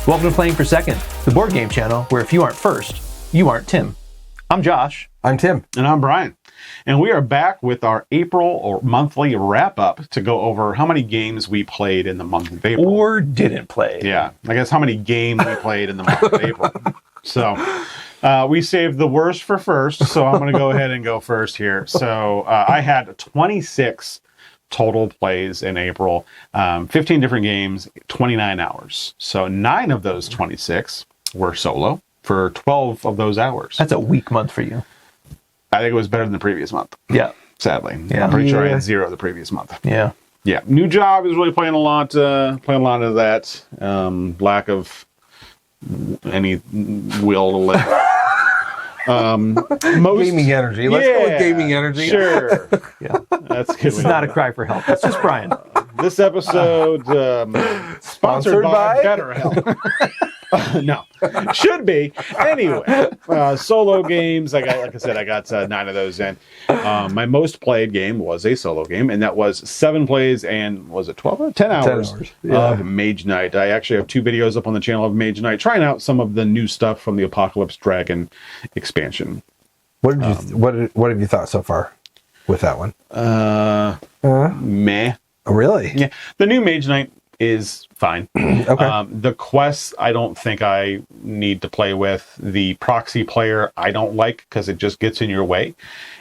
Welcome to Playing for Second, the board game channel where if you aren't first, you aren't Tim. I'm Josh. I'm Tim. And I'm Brian. And we are back with our April or monthly wrap-up to go over how many games we played in the month of April. Or didn't play. Yeah, I guess how many games we played in the month of April. So we saved the worst for first, so I'm going to go ahead and go first here. So I had 26 total plays in April, 15 different games, 29 hours. So 9 of those 26 were solo for 12 of those hours. That's a weak month for you. I think it was better than the previous month. Yeah. Sadly. Yeah. I'm pretty sure I had 0 the previous month. Yeah. Yeah. New job is really playing a lot of that. Lack of any will to live. Gaming energy. Let's go with gaming energy. Sure. Yeah. That's good. This is not a cry for help. It's just Brian. This episode sponsored by BetterHelp. No, should be. Anyway, solo games. Like I said, I got 9 of those in. My most played game was a solo game, and that was 7 plays and was it 12 or 10 hours, 10 hours. Yeah. of Mage Knight. I actually have 2 videos up on the channel of Mage Knight, trying out some of the new stuff from the Apocalypse Dragon expansion. What did you? What have you thought so far with that one? Meh. Oh, really? Yeah, the new Mage Knight is fine. Okay. The quests, I don't think I need to play with. The proxy player, I don't like because it just gets in your way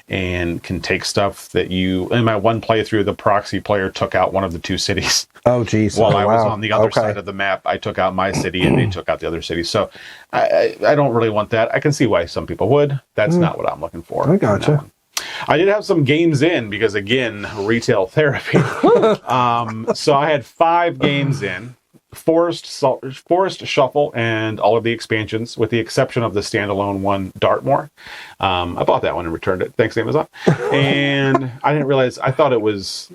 and can take stuff that you... In my one playthrough, the proxy player took out one of the 2 cities. Oh, geez. While Oh, I was wow. on the other Okay. side of the map, I took out my city and they took out the other city. So I don't really want that. I can see why some people would. That's not what I'm looking for. I gotcha. I did have some games in because, again, retail therapy. So I had 5 games in. Forest Shuffle and all of the expansions, with the exception of the standalone one, Dartmoor. I bought that one and returned it. Thanks, Amazon. And I didn't realize, I thought it was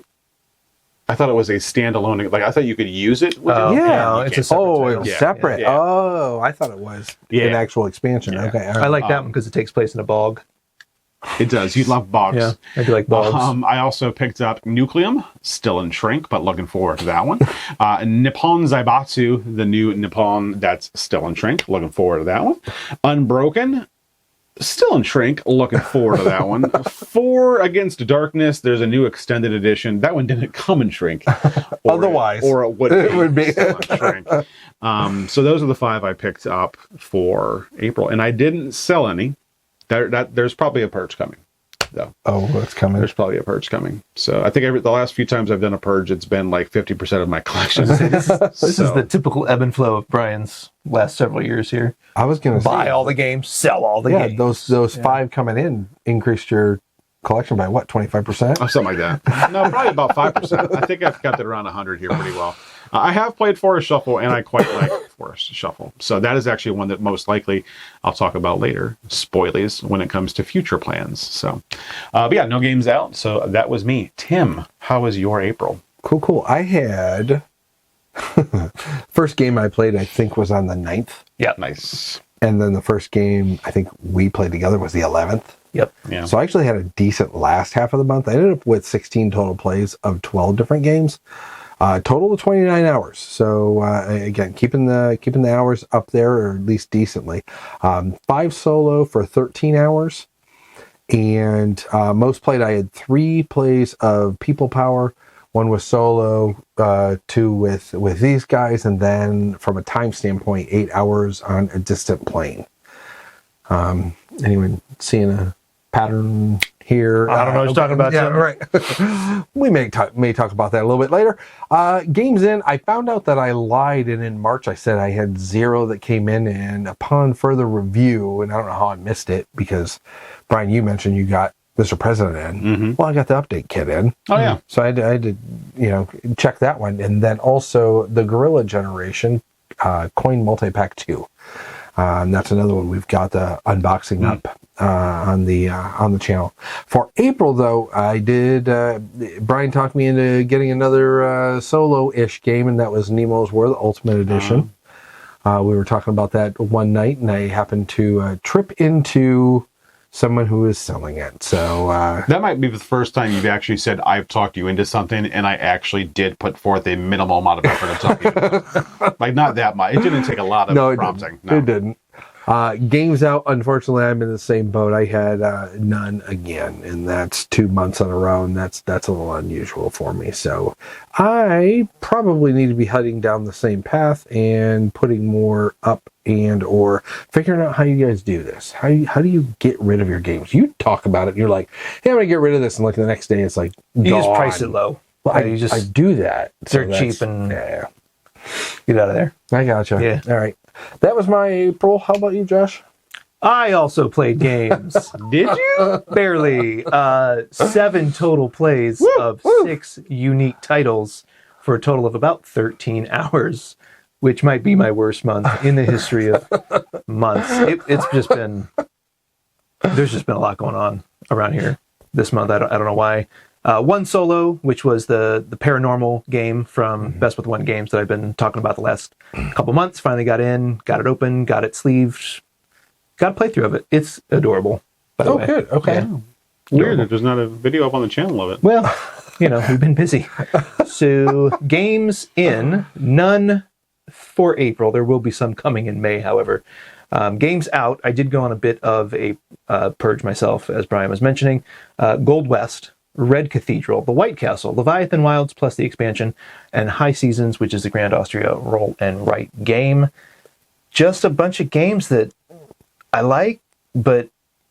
a standalone. Like, I thought you could use it with it. Yeah, it's a separate it title. was Yeah, separate. yeah. Oh, I thought it was an actual expansion. Yeah. Okay. I like that one because it takes place in a bog. It does. You love bogs. Yeah, I do like bogs. I also picked up Nucleum, still in shrink, but looking forward to that one. Nippon Zaibatsu, the new Nippon, that's still in shrink, looking forward to that one. Unbroken, still in shrink, looking forward to that one. 4 Against Darkness, there's a new extended edition. That one didn't come in shrink. Otherwise, or it would it would be. still in shrink. So those are the 5 I picked up for April, and I didn't sell any. There's probably a purge coming, though. Oh, it's coming. There's probably a purge coming. So I think the last few times I've done a purge, it's been like 50% of my collection. This is the typical ebb and flow of Brian's last several years here. I was going to Buy say, all the games, sell all the games. those 5 coming in increased your collection by what, 25%? Oh, something like that. No, probably about 5%. I think I've kept it around 100 here pretty well. I have played Forest Shuffle, and I quite like Forest Shuffle. So that is actually one that most likely I'll talk about later. Spoilies when it comes to future plans. So, but yeah, no games out. So that was me. Tim, how was your April? Cool. I had... first game I played, I think, was on the 9th. Yeah. Nice. And then the first game I think we played together was the 11th. Yep. Yeah. So I actually had a decent last half of the month. I ended up with 16 total plays of 12 different games. Total of 29 hours. So again, keeping the hours up there, or at least decently. 5 solo for 13 hours. And most played, I had 3 plays of People Power. 1 was solo, 2 with these guys, and then from a time standpoint, 8 hours on A Distant Plane. Anyone seeing a pattern here? I don't know what you're talking about. Yeah, right. We may talk about that a little bit later. Games in, I found out that I lied, and in March I said I had 0 that came in, and upon further review, and I don't know how I missed it, because Brian, you mentioned you got Mr. President in. Mm-hmm. Well, I got the update kit in. Oh, yeah. So I had to check that one, and then also the Gorilla Generation Coin Multi-Pack 2. That's another one we've got the unboxing up on the channel. For April, though, I did. Brian talked me into getting another solo-ish game, and that was Nemo's World Ultimate Edition. We were talking about that one night, and I happened to trip into someone who is selling it. So that might be the first time you've actually said, I've talked you into something, and I actually did put forth a minimal amount of effort of talking you. Like, not that much. It didn't take a lot of prompting. No, it didn't. Games out, unfortunately, I'm in the same boat. I had none again, and that's 2 months in a row, and that's a little unusual for me. So I probably need to be heading down the same path and putting more up and or figuring out how you guys do this. How do you get rid of your games? You talk about it, and you're like, hey, I'm going to get rid of this, and like the next day it's like, you gone. just price it low. Well, I do that. They're cheap and get out of there. I gotcha. Yeah. All right. That was my April. How about you, Josh? I also played games. Did you? Barely. 7 total plays of 6 unique titles for a total of about 13 hours, which might be my worst month in the history of months. It's just been... There's just been a lot going on around here this month. I don't know why. One solo, which was the paranormal game from Best with One Games that I've been talking about the last couple months. Finally got in, got it open, got it sleeved, got a playthrough of it. It's adorable, by the way. Good. Okay. Yeah. Weird that there's not a video up on the channel of it. Well, we've been busy. So games in, none for April. There will be some coming in May, however. Games out, I did go on a bit of a purge myself, as Brian was mentioning. Gold West, Red Cathedral, The White Castle, Leviathan Wilds plus the expansion, and High Seasons, which is the Grand Austria roll and write game. Just a bunch of games that I like, but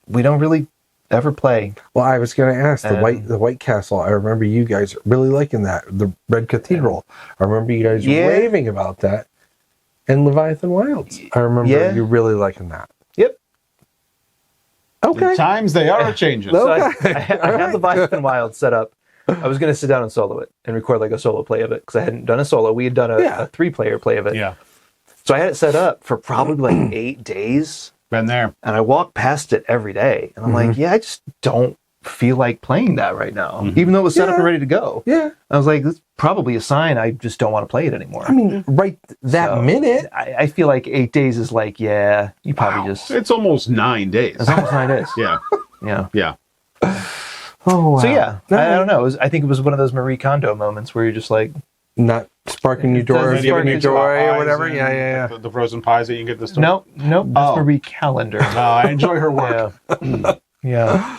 we don't really ever play. Well, I was going to ask the White Castle. I remember you guys really liking that. The Red Cathedral. I remember you guys raving about that. And Leviathan Wilds. I remember you really liking that. Yep. Okay. The times they are changing. So I had Leviathan Wilds set up. I was going to sit down and solo it and record like a solo play of it because I hadn't done a solo. We had done a 3-player play of it. Yeah. So I had it set up for probably like 8 days. Been there. And I walk past it every day. And I'm like, I just don't feel like playing that right now. Even though it was set up and ready to go. Yeah. I was like, that's probably a sign I just don't want to play it anymore. I mean, right that minute. I feel like 8 days is like, you probably just... It's almost 9 days. It's almost 9 days. Yeah. Yeah. Oh, wow. So I don't know. I think it was one of those Marie Kondo moments where you're just like... Not sparking new doors, Sparking new joy or whatever. Yeah. The frozen pies that you can get this store. Nope. That's Marie Calendar. I enjoy her work. Yeah.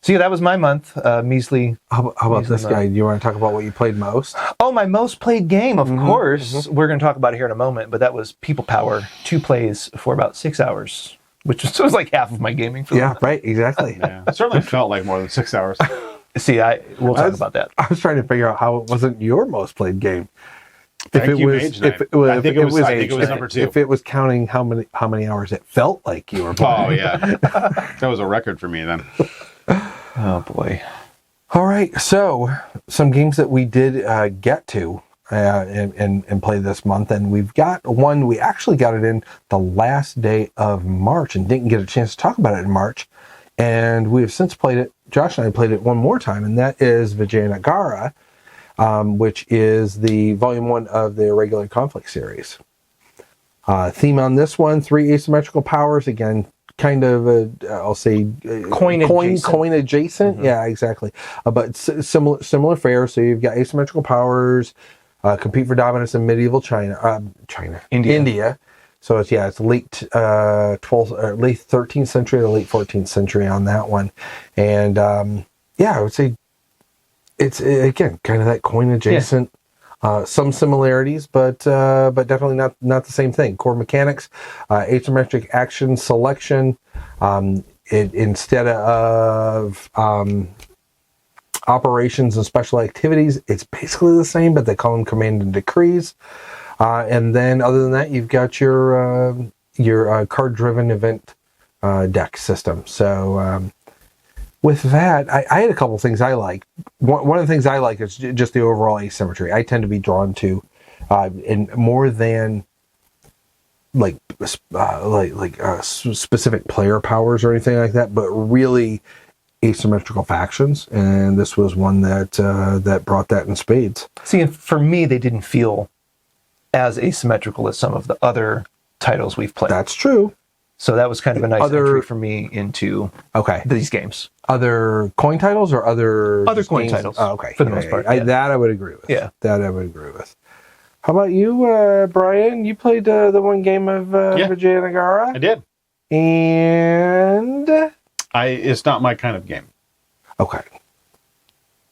So that was my month. Measly. How about this guy? Do you want to talk about what you played most? Oh, my most played game, of course. We're going to talk about it here in a moment, but that was People Power. 2 plays for about 6 hours, which was like half of my gaming for right, exactly. Yeah. It certainly felt like more than 6 hours. See, we'll talk about that. I was trying to figure out how it wasn't your most played game. Mage Night. I think it was number 2. If it was counting how many hours it felt like you were playing. Oh yeah, that was a record for me then. Oh boy. All right, so some games that we did get to and play this month, and we've got one. We actually got it in the last day of March and didn't get a chance to talk about it in March, and we have since played it. Josh and I played it one more time, and that is Vijayanagara, which is the Volume 1 of the Irregular Conflict series. Theme on this one, 3 asymmetrical powers. Again, kind of, I'll say, coin adjacent. Yeah, exactly. But similar fare. So you've got asymmetrical powers, compete for dominance in medieval India. So it's late 13th century or late 14th century on that one. And I would say it's again kind of that coin adjacent. Some similarities, but definitely not the same thing. Core mechanics, asymmetric action selection. Instead of operations and special activities, it's basically the same, but they call them command and decrees. And then other than that, you've got your card-driven event deck system. So with that, I had a couple things I like. One of the things I like is just the overall asymmetry. I tend to be drawn to, in more than specific player powers or anything like that, but really asymmetrical factions. And this was one that brought that in spades. See, for me, they didn't feel as asymmetrical as some of the other titles we've played. That's true. So that was kind of a nice Other- entry for me into Okay. these games. Other coin titles or other Other just coin games? titles, Oh, okay. for the most part, yeah. That I would agree with. Yeah. That I would agree with. How about you, Brian? You played the one game of Vijayanagara? I did. And It's not my kind of game. okay.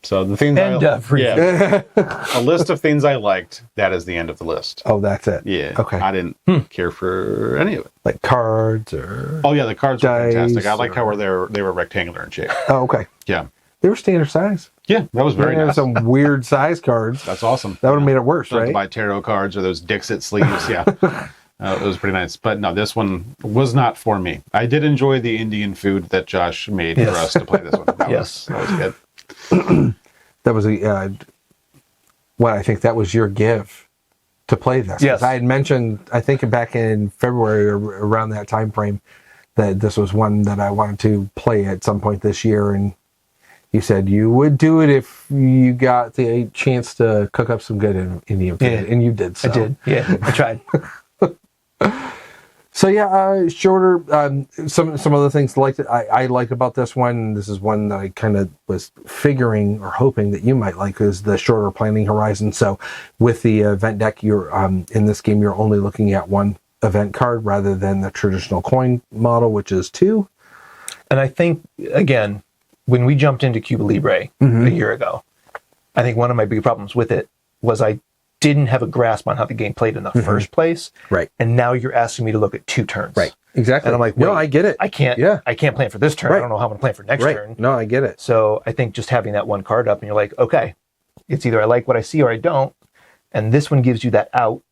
So the things End of review. a list of things I liked. That is the end of the list. Oh, that's it. Yeah. Okay. I didn't care for any of it. Like cards or Oh yeah, the cards were Dice fantastic. I like or- how they were rectangular in shape. oh, okay. Yeah. They were standard size. Yeah, that was very There were nice. some weird size cards. That's awesome. That would have made it worse, Don't have to right? buy tarot cards or those Dixit sleeves. Yeah. It was pretty nice. But no, this one was not for me. I did enjoy the Indian food that Josh made for Yes. us to play this one. That Yes. was good. That was what I think that was your give to play this. 'Cause Yes. I had mentioned, I think back in February or around that time frame, that this was one that I wanted to play at some point this year, and you said you would do it if you got the chance to cook up some good Indian food, Yeah. and you did. So. I did. Yeah, I tried. So yeah, shorter. Some other things I like about this one. This is one that I kind of was figuring or hoping that you might like, is the shorter planning horizon. So with the event deck, you're in this game you're only looking at one event card rather than the traditional coin model, which is two. And I think, again, when we jumped into Cuba Libre a year ago, I think one of my big problems with it was I didn't have a grasp on how the game played in the first place. Right. And now you're asking me to look at 2 turns. Right. Exactly. And I'm like, no, wait, I get it. I can't. Yeah. I can't plan for this turn. Right. I don't know how I'm going to plan for next Right. turn. No, I get it. So I think just having that one card up and you're like, okay, it's either I like what I see or I don't. And this one gives you that out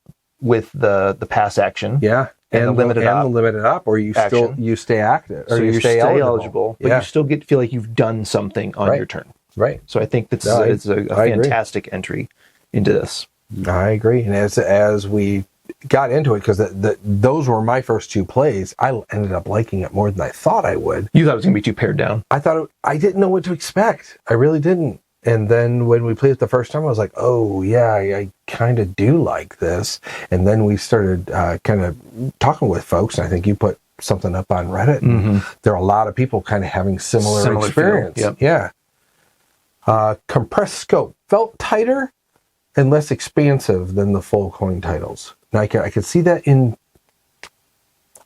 with the pass action. Yeah. And the limited and op the limited op, or you action. you stay active, or So you you stay, stay eligible. but Yeah. you still feel like you've done something on Right. your turn. Right. So I think that's No, it's a I agree. fantastic entry into this. I agree. And as we got into it, because those were my first 2 plays, I ended up liking it more than I thought I would. You thought it was going to be too pared down. I thought I didn't know what to expect. I really didn't. And then when we played it the first time, I was like, oh, yeah, I kind of do like this. And then we started kind of talking with folks. And I think you put something up on Reddit. And there are a lot of people kind of having similar Similar feel, experience. yep. Yeah. Compressed scope. Felt tighter and less expansive than the full coin titles. Now, I could see that in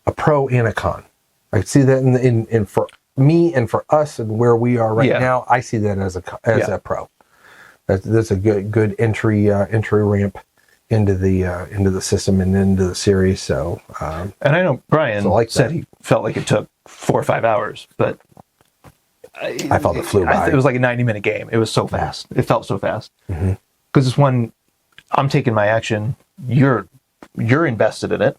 a pro and a con. I could see that in for me and for us and where we are right Yeah. now. I see that as Yeah. a pro. That's a good entry ramp into the system and into the series. So And I know Brian So like said that. he felt like it took 4 or 5 hours, but I felt it flew by. It was like a 90-minute game. It was so fast. It felt so fast. Mm-hmm. Because this one, I'm taking my action. You're invested in it.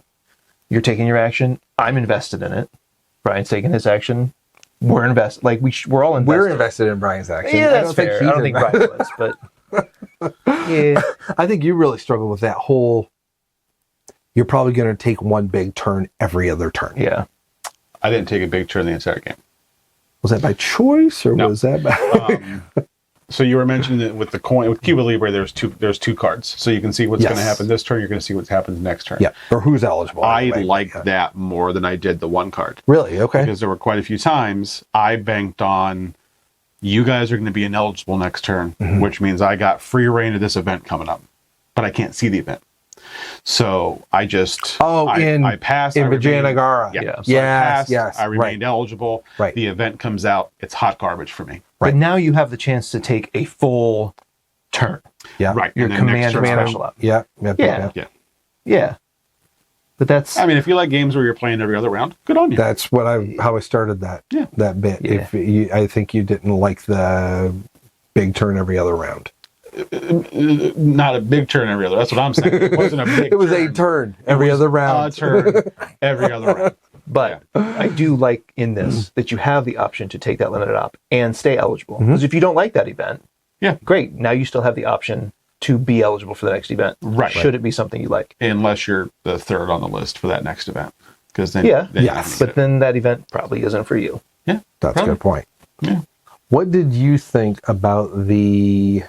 You're taking your action. I'm invested in it. Brian's taking his action. We're invested. Like we're all invested. We're invested in Brian's action. Yeah, I that's don't think fair. he's I don't think invested. Brian was, but yeah. I think you really struggle with that whole. You're probably going to take one big turn every other turn. Yeah. I didn't take a big turn the entire game. Was that by choice or No. was that by? So you were mentioning that with the coin with Cuba Libre, there's two cards, so you can see what's Yes. going to happen this turn. You're going to see what happens next turn. Yeah, or who's eligible. I anyway. liked Yeah. that more than I did the one card Really? Okay. because there were quite a few times I banked on you guys are going to be ineligible next turn, which means I got free reign of this event coming up, but I can't see the event. So I just I passed in I remained- Vijayanagara. Yeah. Yeah. So I Yes, passed, yes, I remained eligible. Right. The event comes out. It's hot garbage for me. But now you have the chance to take a full turn. Yeah. Right. Your and then next command turn- special up. Yeah. Yep, Yeah. yep. Yeah. Yeah. But that's I mean, if you like games where you're playing every other round, good on you. That's what how I started that. Yeah. That bit. Yeah. If I think you didn't like the big turn every other round. Not a big turn every other. That's what I'm saying. It wasn't a big. It was turn. a turn every other round. A turn every other round. But I do like in this that you have the option to take that limited op and stay eligible. Mm-hmm. Because if you don't like that event, Yeah. great. Now you still have the option to be eligible for the next event. Right. Should it be something you like? Unless you're the third on the list for that next event, because then Yeah. then you're Yes. gonna But get then that event probably isn't for you. it. That's a Probably. good point. Yeah. What did you think about the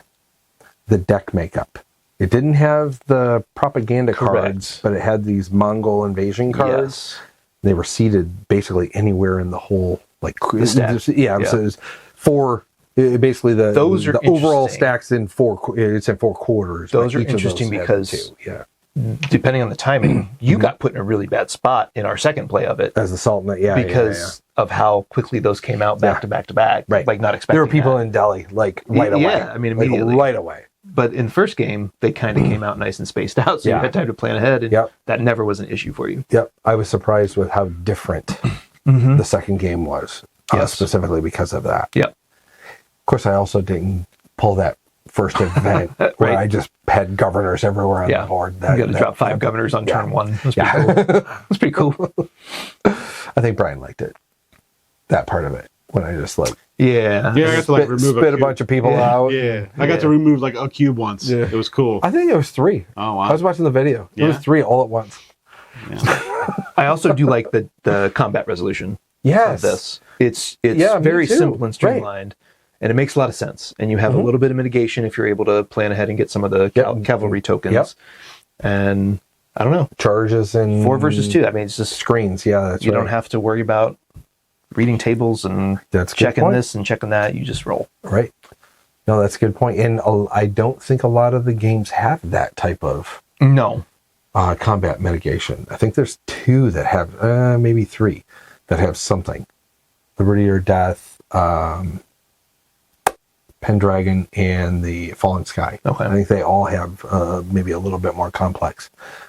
deck makeup? It didn't have the propaganda Correct. cards, but it had these Mongol invasion cards. Yes. They were seated basically anywhere in the whole stack. Yeah. So it was four. Basically, Those are the overall interesting. stacks in four. It's in four quarters. Those but are each of interesting had because two. Yeah, depending on the timing, you got put in a really bad spot in our second play of it as the Sultan. Yeah, because of how quickly those came out back to back to back. Right. Like not expecting there were people that. in Delhi right away. Yeah, I mean Like, immediately. right away. But in the first game, they kind of came out nice and spaced out, so you had time to plan ahead, and that never was an issue for you. Yep, I was surprised with how different the second game was, specifically because of that. Yep. Of course, I also didn't pull that first event where I just had governors everywhere on the board. You got to drop 5 governors on turn 1. That's pretty cool. That's pretty cool. I think Brian liked it. That part of it. When I just I got to remove a bunch of people out. Yeah, I got to remove a cube once. Yeah. It was cool. I think it was 3. Oh wow! I was watching the video. It was 3 all at once. Yeah. I also do like the combat resolution. Yes, of this. It's very simple and streamlined, and it makes a lot of sense. And you have a little bit of mitigation if you're able to plan ahead and get some of the cavalry tokens. Yep. And I don't know, charges and 4 versus 2. I mean, it's just screens. Yeah, that's you don't have to worry about reading tables and checking this and checking that. You just roll. Right. No, that's a good point. And I don't think a lot of the games have that type of combat mitigation. I think there's 2 that have, maybe 3 that have something. Liberty or Death, Pendragon, and the Falling Sky. Okay. I think they all have maybe a little bit more complex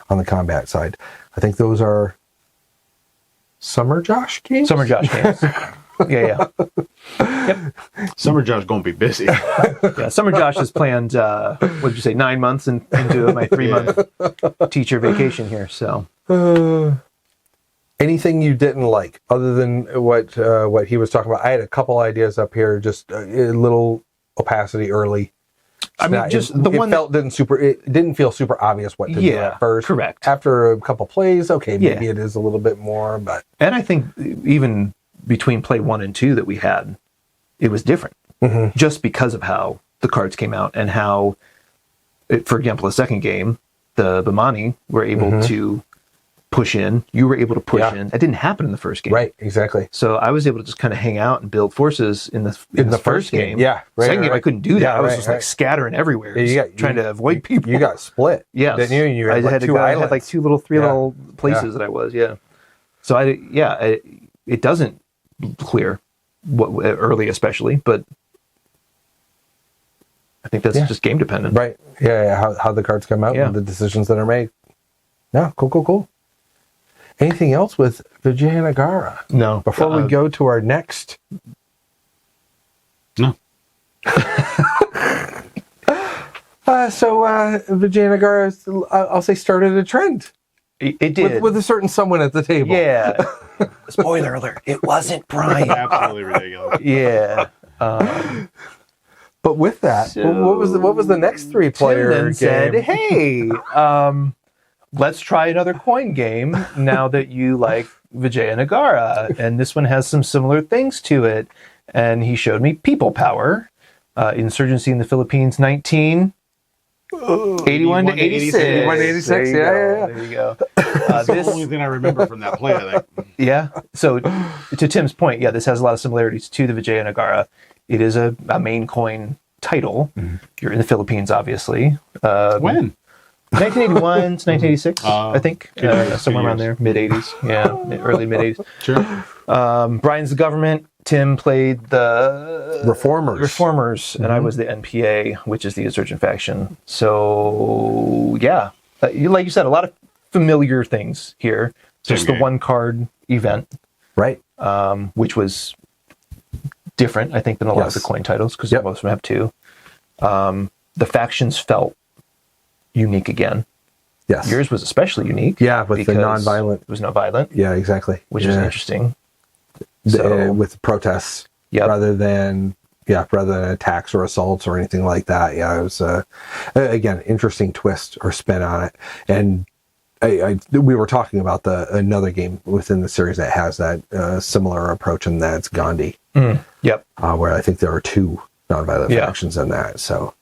on the combat side. I think those are Summer Josh games? Summer Josh games. Yeah. Yep. Summer Josh gonna be busy. Yeah, Summer Josh has planned, what did you say, 9 months into my 3-month teacher vacation here, so. Anything you didn't like, other than what he was talking about? I had a couple ideas up here, just a little opacity early. I mean, just the one it didn't feel super obvious what to do at first. Correct. After a couple plays, okay, maybe it is a little bit more, but and I think even between play 1 and 2 that we had, it was different, just because of how the cards came out and how, for example, the second game, the Bimani were able to push in. You were able to push in. That didn't happen in the first game. Right, exactly. So I was able to just kind of hang out and build forces in the first game. Yeah, right. Second game, I couldn't do that. Yeah, I was just like scattering everywhere, trying to avoid people. You got split. Yes. Didn't you? You had I had like 3 little places that I was. Yeah. So it doesn't clear what early, especially, but I think that's just game dependent. Right. Yeah. How the cards come out and the decisions that are made. Yeah. Cool. Anything else with Vijayanagara? No. Before we go to our next. No. Vijayanagara, I'll say, started a trend. It did. With a certain someone at the table. Yeah. Spoiler alert. It wasn't Brian. Absolutely ridiculous. Yeah. But with that, what was the next 3-player Tim then game? said, hey, let's try another coin game now that you like Vijayanagara. And this one has some similar things to it. And he showed me People Power, Insurgency in the Philippines, 81 to 86. 81 to 86, There you go. That's the only thing I remember from that play, I think. Yeah. So to Tim's point, this has a lot of similarities to the Vijayanagara. It is a main coin title. You're in the Philippines, obviously. When? 1981 to 1986, I think. Somewhere around there. Mid-80s. Yeah. Early mid-80s. Sure. Brian's the government. Tim played the Reformers, and I was the NPA, which is the insurgent faction. So, like you said, a lot of familiar things here. Just the one card event, right? Which was different, I think, than a lot of the coin titles, because most of them have 2. The factions felt unique again. Yes. Yours was especially unique. Yeah, with the non-violent. It was not violent. Yeah, exactly. Which is interesting. With protests rather than attacks or assaults or anything like that. Yeah, it was again, interesting twist or spin on it. And we were talking about another game within the series that has that similar approach, and that's Gandhi. Yep. Where I think there are 2 non-violent factions in that. So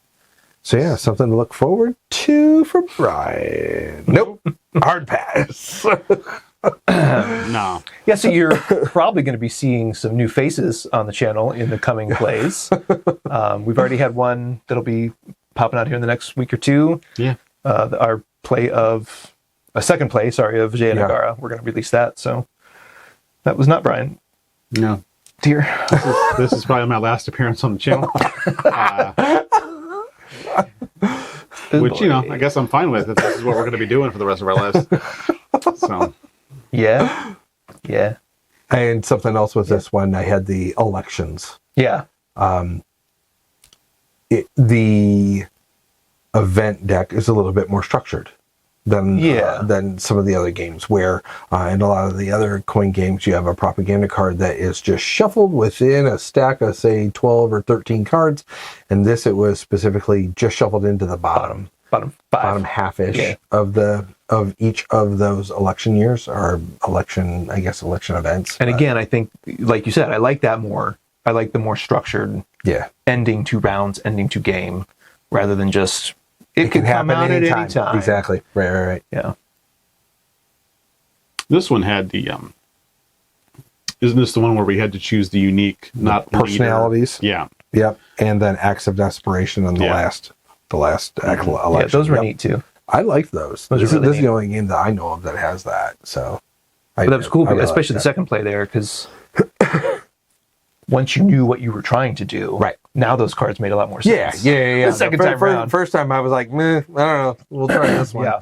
something to look forward to for Brian. Nope. Hard pass. No. Yeah, so you're probably going to be seeing some new faces on the channel in the coming plays. We've already had one that'll be popping out here in the next week or two. Yeah. Our second play, of Vijayanagara. Yeah. We're going to release that. So that was not Brian. No. Dear. This is probably my last appearance on the channel. Which, I guess I'm fine with if this is what we're going to be doing for the rest of our lives. So. Yeah. Yeah. And something else with this one, I had the elections. Yeah. The event deck is a little bit more structured than some of the other games where in a lot of the other coin games you have a propaganda card that is just shuffled within a stack of say 12 or 13 cards, and this it was specifically just shuffled into the bottom half-ish of each of those election years or election events. And again, I think like you said, I like that more. I like the more structured ending to rounds, ending to game, rather than just it can happen at any time. Exactly. Right. Yeah. This one had the isn't this the one where we had to choose the unique, not personalities? Leader? Yeah. Yep. And then acts of desperation on the last election. Yeah, those were neat too. I liked those. This is the only game that I know of that has that. So but that was cool, especially the second play there, because once you knew what you were trying to do, right now those cards made a lot more sense. Yeah. The second time around. First time I was like, meh, I don't know. We'll try this one. Yeah.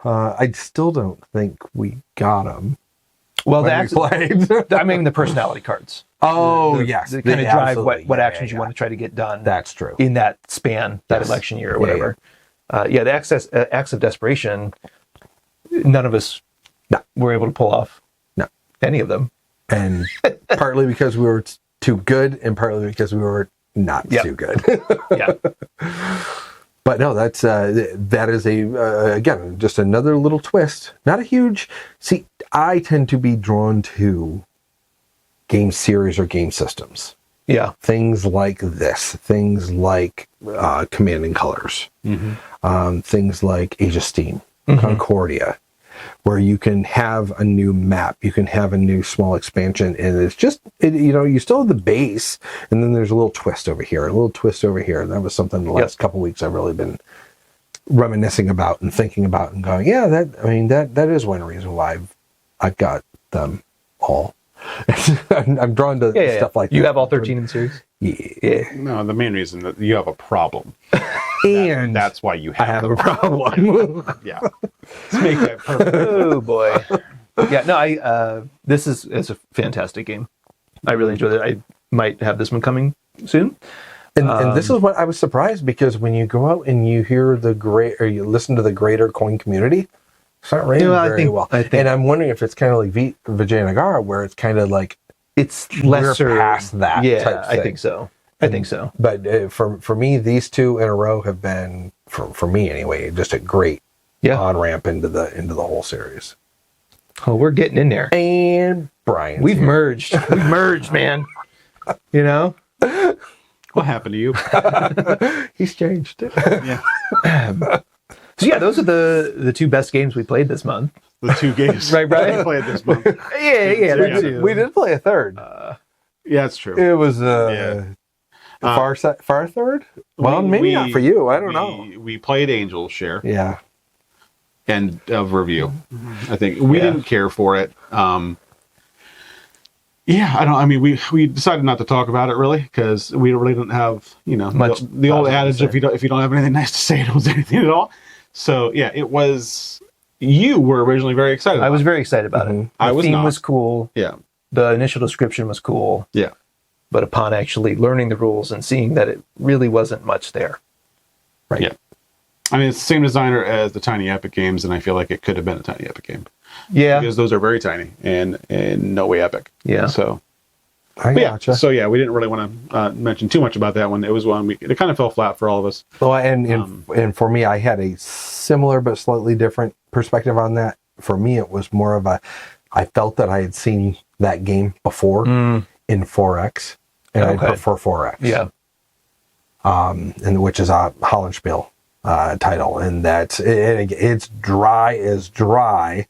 I still don't think we got them. Well, the personality cards. Oh, yes. They kind of drive what actions you want to try to get done. That's true. In that span, that election year or whatever. The acts of desperation, none of us were able to pull off any of them. And partly because we were too good and partly because we were not too good. Yeah. But no, that is again, just another little twist. Not a huge... See, I tend to be drawn to game series or game systems. Yeah. Things like this. Things like Command and Colors. Mm-hmm. Things like Age of Steam, Concordia, where you can have a new map, you can have a new small expansion, and it's just, you still have the base, and then there's a little twist over here, a little twist over here. And that was something the last couple of weeks I've really been reminiscing about and thinking about and going, that is one reason why I've got them all. I'm drawn to stuff like that. You have all 13 in the series? Yeah. No, the main reason that you have a problem. And that's why you have a problem. Yeah. Let's make that perfect. Oh boy. Yeah, no, this is a fantastic game. I really enjoyed it. I might have this one coming soon. And this is what I was surprised, because when you go out and you hear you listen to the greater coin community, it's not rating very well. And I'm wondering if it's kind of like Vijayanagara, where it's kind of like it's lesser, we're past that. Yeah, type thing. I think so. I think so. But for me, these two in a row have been, for me anyway, just a great on ramp into the whole series. Oh, we're getting in there. And Brian, we've merged. We've merged, man. What happened to you? He's changed. Yeah. So yeah, those are the two best games we played this month. The two games, right? We played this month. Yeah. We did play a third. Yeah, it's true. It was far third. Well, maybe not for you. I don't know. We played Angel's Share. Yeah. End of review. I think we didn't care for it. We decided not to talk about it really, because we really didn't have, much the old adage, if you don't have anything nice to say, don't say anything at all. So yeah, it was. You were originally very excited. I was very excited about it. The theme was cool. Yeah. The initial description was cool. Yeah. But upon actually learning the rules and seeing that it really wasn't much there. Right. Yeah. I mean, it's the same designer as the Tiny Epic games, and I feel like it could have been a Tiny Epic game. Yeah. Because those are very tiny and no way epic. Yeah. So. I gotcha. So yeah, we didn't really want to mention too much about that one. It was one it kind of fell flat for all of us. Well, and for me, I had a similar but slightly different perspective on that. For me, it was more of I felt that I had seen that game before in 4X, and I prefer 4X. Yeah. And which is a Hollandspiel title, and it's dry as dry,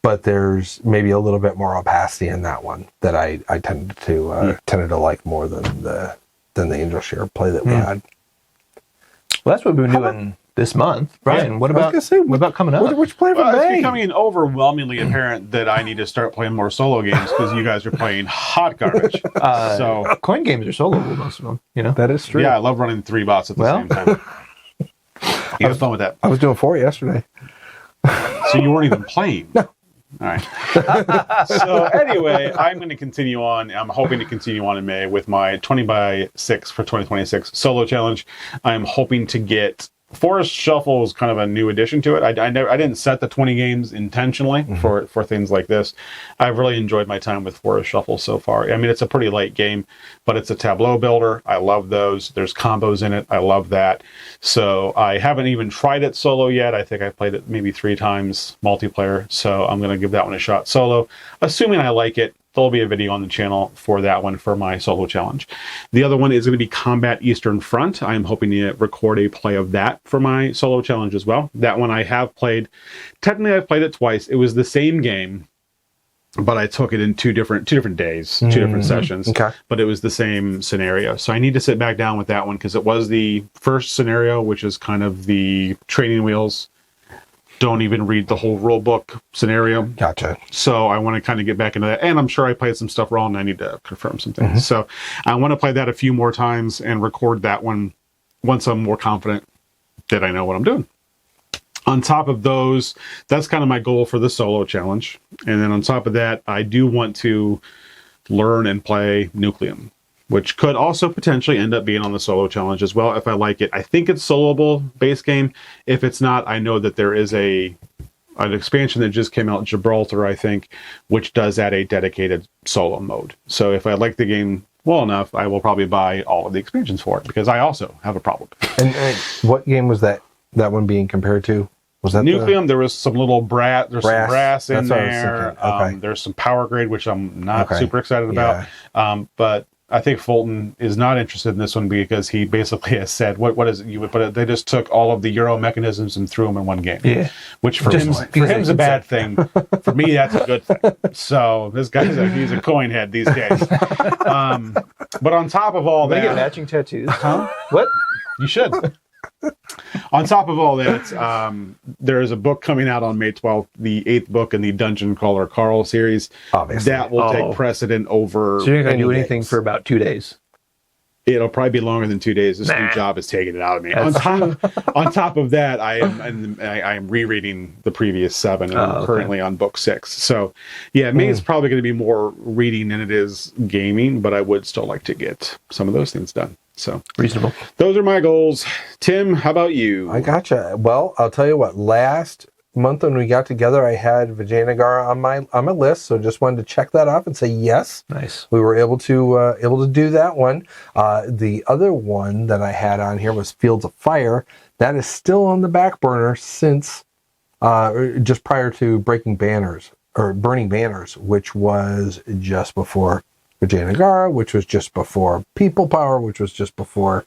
but there's maybe a little bit more opacity in that one that I tended to like more than the Angel Share play that we had. Well, that's what we've been doing this month. Brian, what about coming up? What you playing for Well, it's May? becoming overwhelmingly apparent that I need to start playing more solo games because you guys are playing hot garbage. So Coin games are soloable, most of them. You know, That is true. yeah, I love running 3 bots at the same time. You have fun with that. I was doing 4 yesterday. So you weren't even playing. No. All right. So anyway, I'm going to continue on. I'm hoping to continue on in May with my 20x6 for 2026 solo challenge. I'm hoping to get Forest Shuffle is kind of a new addition to it. I didn't set the 20 games intentionally for things like this. I've really enjoyed my time with Forest Shuffle so far. I mean, it's a pretty light game, but it's a tableau builder. I love those. There's combos in it. I love that. So I haven't even tried it solo yet. I think I played it maybe 3 times multiplayer. So I'm going to give that one a shot solo, assuming I like it. There'll be a video on the channel for that one for my solo challenge. The other one is going to be Combat Eastern Front. I'm hoping to record a play of that for my solo challenge as well. That one I have played. Technically, I've played it twice. It was the same game, but I took it in two different days, 2 different sessions. Okay. But it was the same scenario. So I need to sit back down with that one because it was the first scenario, which is kind of the training wheels. Don't even read the whole rule book scenario. Gotcha. So I want to kind of get back into that. And I'm sure I played some stuff wrong and I need to confirm some things. So I want to play that a few more times and record that one once I'm more confident that I know what I'm doing. On top of those, that's kind of my goal for the solo challenge. And then on top of that, I do want to learn and play Nucleum, which could also potentially end up being on the solo challenge as well if I like it. I think it's soloable base game. If it's not, I know that there is an expansion that just came out, Gibraltar, I think, which does add a dedicated solo mode. So if I like the game well enough, I will probably buy all of the expansions for it because I also have a problem. And what game was that one being compared to? Was that Nucleum? There was some little brass. There's some brass in That's what I was there. thinking. Okay. There's some power grade, which I'm not Okay. super excited about. But I think Fulton is not interested in this one because he basically has said, "What is it you would put it?" They just took all of the Euro mechanisms and threw them in one game. Yeah. Which for him's a bad thing. For me, that's a good thing. So this guy's he's a coin head these days. But on top of all They get that, matching tattoos. Huh? What? you should. On top of all that, there is a book coming out on May 12th, the 8th book in the Dungeon Crawler Carl series. Obviously. That will take precedent over. So you're not going to do any anything games. for about 2 days. It'll probably be longer than 2 days. This new job is taking it out of me. On top of that, I am rereading the previous 7, and I'm currently on book 6. So, yeah, May is probably going to be more reading than it is gaming, but I would still like to get some of those things done. So Reasonable. those are my goals. Tim, how about you? I gotcha. Well, I'll tell you what. Last month when we got together, I had Vijayanagara on my list, so just wanted to check that off and say yes. Nice. We were able to do that one. The other one that I had on here was Fields of Fire. That is still on the back burner since just prior to Burning Banners, which was just before Vijayanagara, which was just before People Power, which was just before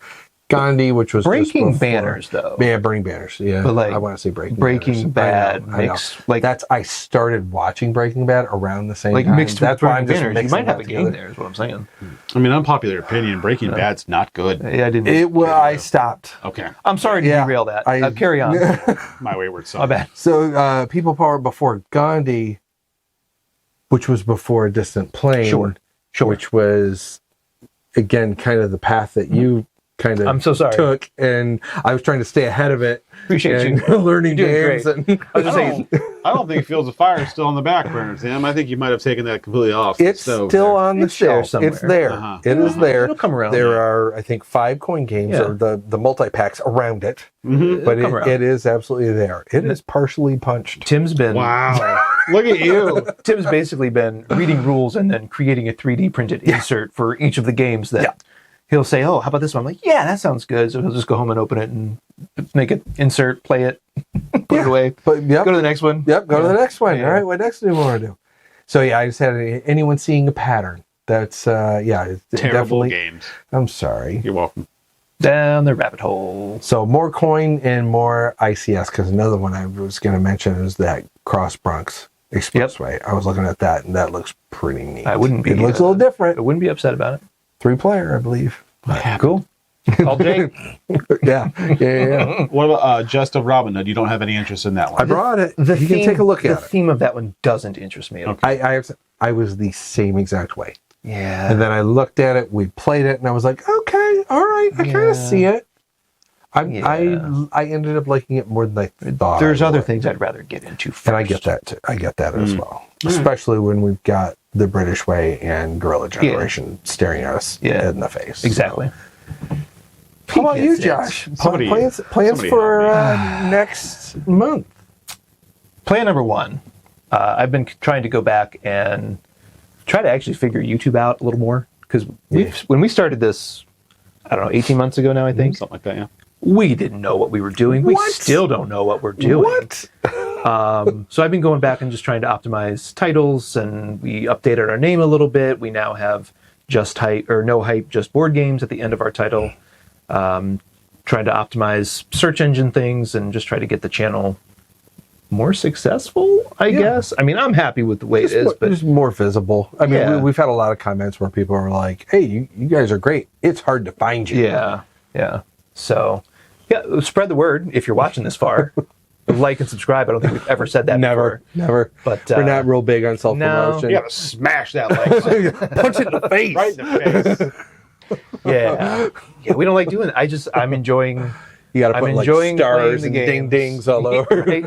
Gandhi, which was Breaking just before, Banners, though. Yeah, Burning Banners. Yeah, But, like, I want to say Breaking Breaking Banners. Bad I know. mixed, like I started watching Breaking Bad around the same like time. mixed That's with why Burning I'm just Banners. You mixing might have that a game together. there, is what I'm saying. I mean, unpopular opinion, Breaking Bad's not good. Yeah, I didn't. I stopped. Okay. I'm sorry to derail that. Carry on. My wayward son. My bad. So, People Power before Gandhi, which was before A Distant Plane, which was, again, kind of the path that you kind of I'm so sorry. took, and I was trying to stay ahead of it. Appreciate and you. learning You're doing games. And I was just saying, I don't think Fields of Fire is still on the back burner, Tim. I think you might have taken that completely off. it's So still on the It's there shelf. somewhere. It's there. Uh-huh. It is there. It'll come around. There are, I think, 5 coin games Yeah. or the multi-packs around it. Mhm. But It'll come around. it is absolutely there. It is partially punched. Tim's been Wow. Look at you. Tim's basically been reading rules and then creating a 3D printed insert for each of the games that he'll say, "Oh, how about this one?" I'm like, "Yeah, that sounds good." So he'll just go home and open it and make it insert, play it, put it away, But go to the next one. Yep, go to the next one. Yeah. All right, what next do you want to do? So yeah, I just had anyone seeing a pattern. That's it's Terrible definitely. games. I'm sorry. You're welcome. Down the rabbit hole. So more coin and more ICS, because another one I was going to mention is that Cross Bronx Expressway. I was looking at that, and that looks pretty neat. I wouldn't be. It looks a little I different. wouldn't be upset about it. 3-player, I believe. Cool. Call Jake. Yeah. What about Just of Robin Hood? You don't have any interest in that I one. brought it. You can take a look The at it. theme of that one doesn't interest me. Okay. I was the same exact way. Yeah. And then I looked at it, we played it, and I was like, okay, all right, I kind Yeah. of see it. Yeah. I ended up liking it more than I thought. There's I other would. things I'd rather get into first. And I get that too. I get that as well. Especially when we've got the British Way and Guerrilla Generation staring at us in the face. Exactly. How about you, Yes, Josh? Somebody- Plans somebody for help next month? Plan number one. I've been trying to go back and try to actually figure YouTube out a little more. Because when we started this, I don't know, 18 months ago now, I think, Something like that, yeah. we didn't know what we were doing. What? We still don't know what we're doing. What? So I've been going back and just trying to optimize titles, and we updated our name a little bit. We now have just hype or no hype, just board games at the end of our title. Trying to optimize search engine things and just try to get the channel more successful, I guess. I mean, I'm happy with the way it is, but just more visible. I mean, Yeah. we've had a lot of comments where people are like, "Hey, you guys are great. It's hard to find you." yeah. So, yeah, spread the word if you're watching this far. Like and subscribe. I don't think we've ever said that Never. before. But We're not real big on self promotion. You gotta smash that like button. Punch it in the face. Right in the face. Yeah, we don't like doing it. I'm enjoying. You got to I'm put like enjoying stars playing and the ding games. dings all over. Right?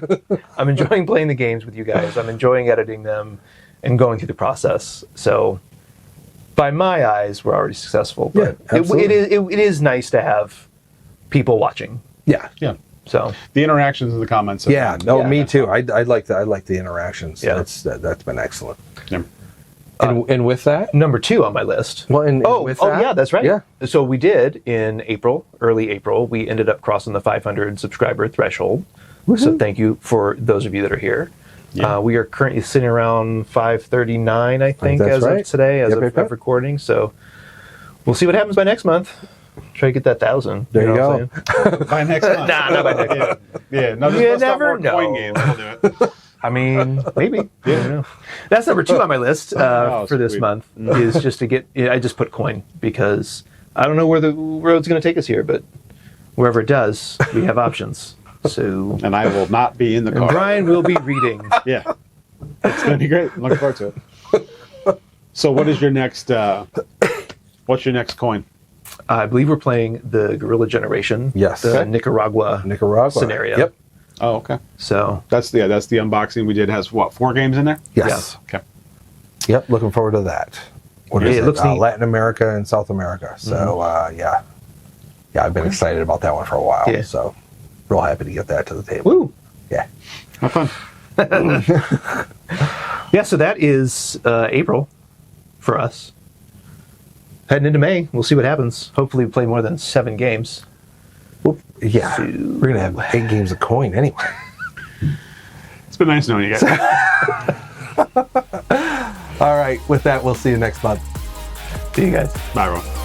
I'm enjoying playing the games with you guys. I'm enjoying editing them and going through the process. So, by my eyes, we're already successful. But absolutely. it is nice to have people watching. Yeah. Yeah. So The interactions in the comments. Yeah. No, Yeah. me too. I like that. I like the interactions. Yeah. That's been excellent. Yeah. And with that, number 2 on my list. well, and with that, yeah, that's right. Yeah. So we did in April, early April, we ended up crossing the 500 subscriber threshold. So thank you for those of you that are here. Yeah. We are currently sitting around 539, I think, that's as right. of today, as Yep, of, yep, yep. of recording. So we'll see what happens by next month. Try to get that 1,000. There you know what I'm saying? By next month. Nah, not by next Yeah. Yeah. No, You just bust out never more coin know. games. That'll do it. I mean, maybe. I don't know. That's number 2 on my list Oh, for this sweet. month is just to get. I just put coin because I don't know where the road's going to take us here, but wherever it does, we have options. So And I will not be in the car. Brian will be reading. Yeah. It's going to be great. I'm looking forward to it. So what is your next, what's your next coin? I believe we're playing the Guerrilla Generation. Yes. The Okay. Nicaragua Scenario. scenario. Yep. Oh, okay. So That's the unboxing we did. Has what, 4 games in there? Yes. Okay. Yep. Looking forward to that. What is Yeah, it it? looks neat. Latin America and South America. So yeah. I've been excited about that one for a while. Yeah. So real happy to get that to the table. woo. Yeah. Have fun. Yeah, so that is April for us. Heading into May, we'll see what happens. Hopefully we play more than 7 games. Well, yeah. We're gonna have 8 games of coin anyway. It's been nice knowing you guys. All right. With that, we'll see you next month. See you guys. Bye, everyone.